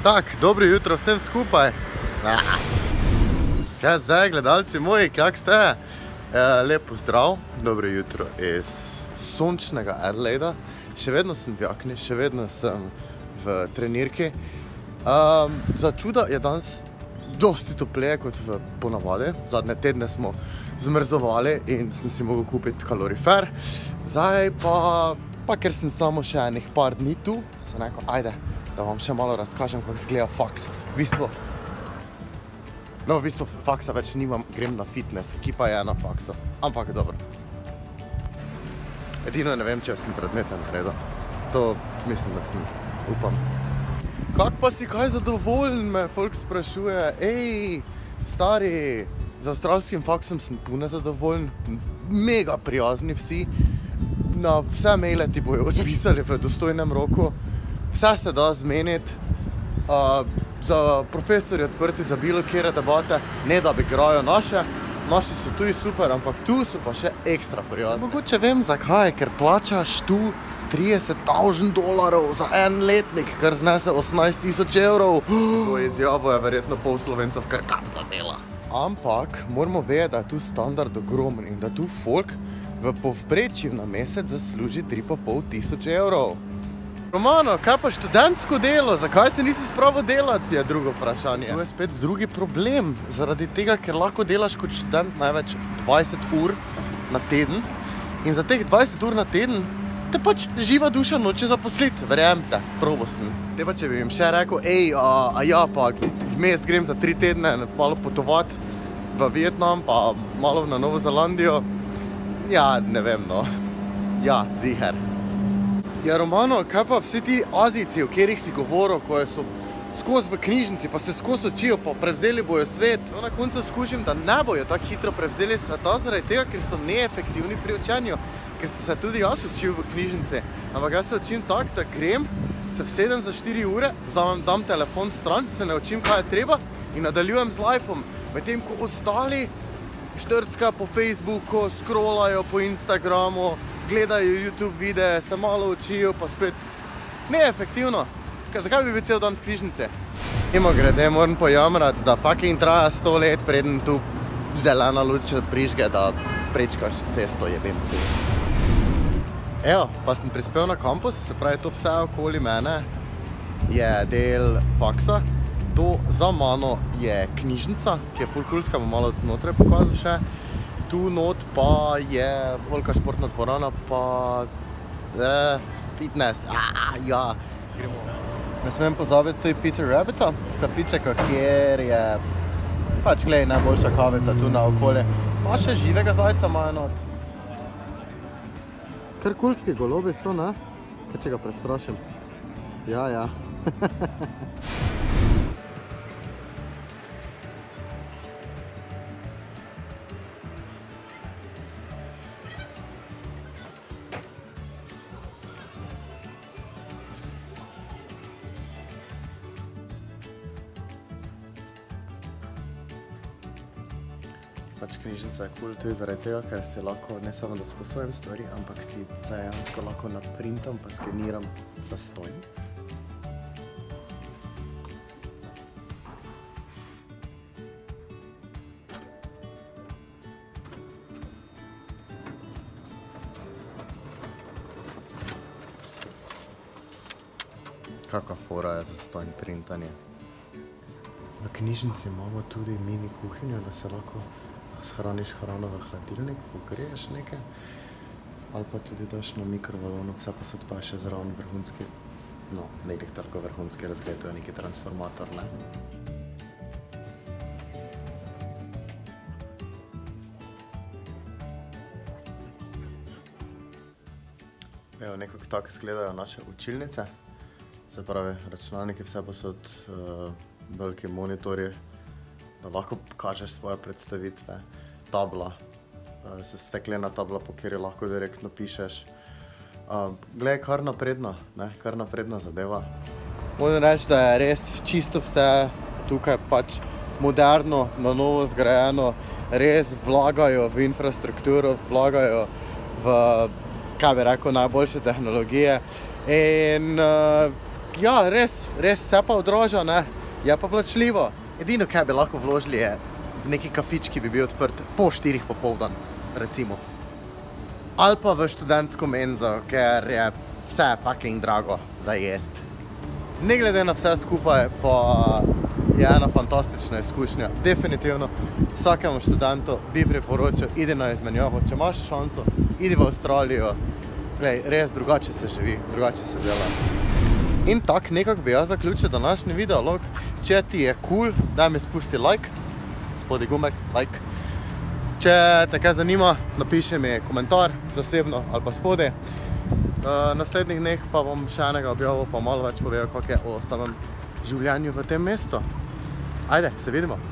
Tak, dobro jutro vsem skupaj. Kaj zdaj, gledalci moji, kak ste? Lep pozdrav, dobro jutro iz sončnega Adelaida. Še vedno sem v jakni, še vedno sem v trenirki. Za čuda je danes dosti topleje kot v ponavadi. Zadnje tedne smo zmrzovali in sem si mogel kupiti kalorifer. Zdaj pa ker sem samo še enih par dni tu, sem rekel, ajde, da vam še malo razkažem, kako izgleda faks. V bistvu faksa več nimam, grem na fitness, ki pa je na faksu. Ampak dobro. Edino ne vem, če sem predmete naredil. To mislim, da sem, upam. Kak pa si kaj zadovoljen, me folk sprašuje. Ej, stari, z avstralskim faksom sem tu nezadovoljen. Mega prijazni vsi. Na vse maile ti bojo odpisali v dostojnem roku. Vse se da zmeniti. Za profesorji odprti za bilo kjere debate, ne da bi grajo naše. Naši so tu super, ampak tu so pa še ekstra prijazni. Mogoče vem zakaj, ker plačaš tu $30,000 za en letnik, kar znese 18,000 evrov. To izjavo je verjetno pol Slovencev kar kap zadela. Ampak moramo vedeti, da je tu standard ogromen in da tu folk v povprečju na mesec zasluži 3,500 evrov. Romano, kaj pa študentsko delo? Zakaj se nisi spravil delati, je drugo vprašanje. To je spet drugi problem, zaradi tega, ker lahko delaš kot študent največ 20 ur na teden in za teh 20 ur na teden te pač živa duša noče zaposliti, verjemte, probo sem. Te pa če bi jim še rekel, pa vmes grem za 3 tedne malo potovati v Vietnam, pa malo na Novo Zelandijo, ja, ne vem, no. Ja, ziher. Ja, Romano, kaj pa vsi ti Azijci, o katerih si govoril, ko so skozi v knjižnici, pa se skozi učijo, pa prevzeli bojo svet. Na koncu skušam, da ne bojo tako hitro prevzeli sveta, zaradi tega, ker so neefektivni pri učenju, ker sem se tudi jaz učil v knjižnici. Ampak jaz se učim tako, da grem, se vsedem za 4 ure, dam telefon stran, se ne učim, kaj je treba in nadaljujem z lifeom. Medtem ko ostali štrckajo po Facebooku, scrollajo po Instagramu, gledajo YouTube videe, se malo učijo, pa spet neefektivno. Zakaj bi bil cel dan v knjižnici? Mimogrede, moram pojamrati, da fucking traja 100 let, preden tu zelena luč prižge, da prečkaš cesto, jebem tu. Evo, pa sem prispel na kampus, se pravi, to vse okoli mene je del faksa. To za mano je knjižnica, ki je ful cool, bom malo notre pokazal še. Tu not pa je velika športna dvorana, pa fitness, ja, gremo. Ne smem pozabiti tudi Peter Rabbita, kafičeka, kjer je, pač glej, najboljša kavica tu na okolje. Pa še živega zajca imajo not. Kar kulski golobi so, ne? Kaj če ga prestrašim? Ja. Pač knjižnica je cool tudi zaradi tega, ker si lahko ne samo da sposojim stvari, ampak si zajansko lahko naprintam pa skeniram zastojn. Kaka fora je zastojn printanje. V knjižnici imamo tudi mini kuhinjo, da se lahko shraniš hrano v hladilnik, pogriješ nekaj, ali pa tudi daš na mikrovalovno, vse pa se pa še zraven vrhunski, no, nekaj tako vrhunski razgled, to je neki transformator, ne? Evo, nekako tako izgledajo naše učilnice, se pravi, računalniki vse posod, veliki monitorji, da lahko kažeš svoje predstavitve, tabla, steklena tabla, po kateri lahko direktno pišeš. Glej, kar napredna zadeva. Moram reči, da je res čisto vse tukaj pač moderno, na novo zgrajeno, res vlagajo v infrastrukturo, vlagajo v, kaj bi rekel, najboljše tehnologije. In ja, res se pa odraža, ne, je pa plačljivo. Edino, kaj bi lahko vložili, je v neki kafič, ki bi bil odprt po 4 popoldan, recimo. Ali pa v študentsko menzo, ker je vse fucking drago za jest. Ne glede na vse skupaj, pa je ena fantastična izkušnja. Definitivno vsakemu študentu bi priporočil, idi na izmenjavo, če imaš šanso, idi v Avstralijo. Glej, res drugače se živi, drugače se dela. In tako nekako bi jaz zaključil današnji videolog. Če ti je cool, daj mi spusti like, spodaj gumek, like. Če te kaj zanima, napiši mi komentar zasebno ali pa spodaj. Naslednjih dneh pa bom še enega objavil, pa malo več povedal, kako je o samem življenju v tem mestu. Ajde, se vidimo!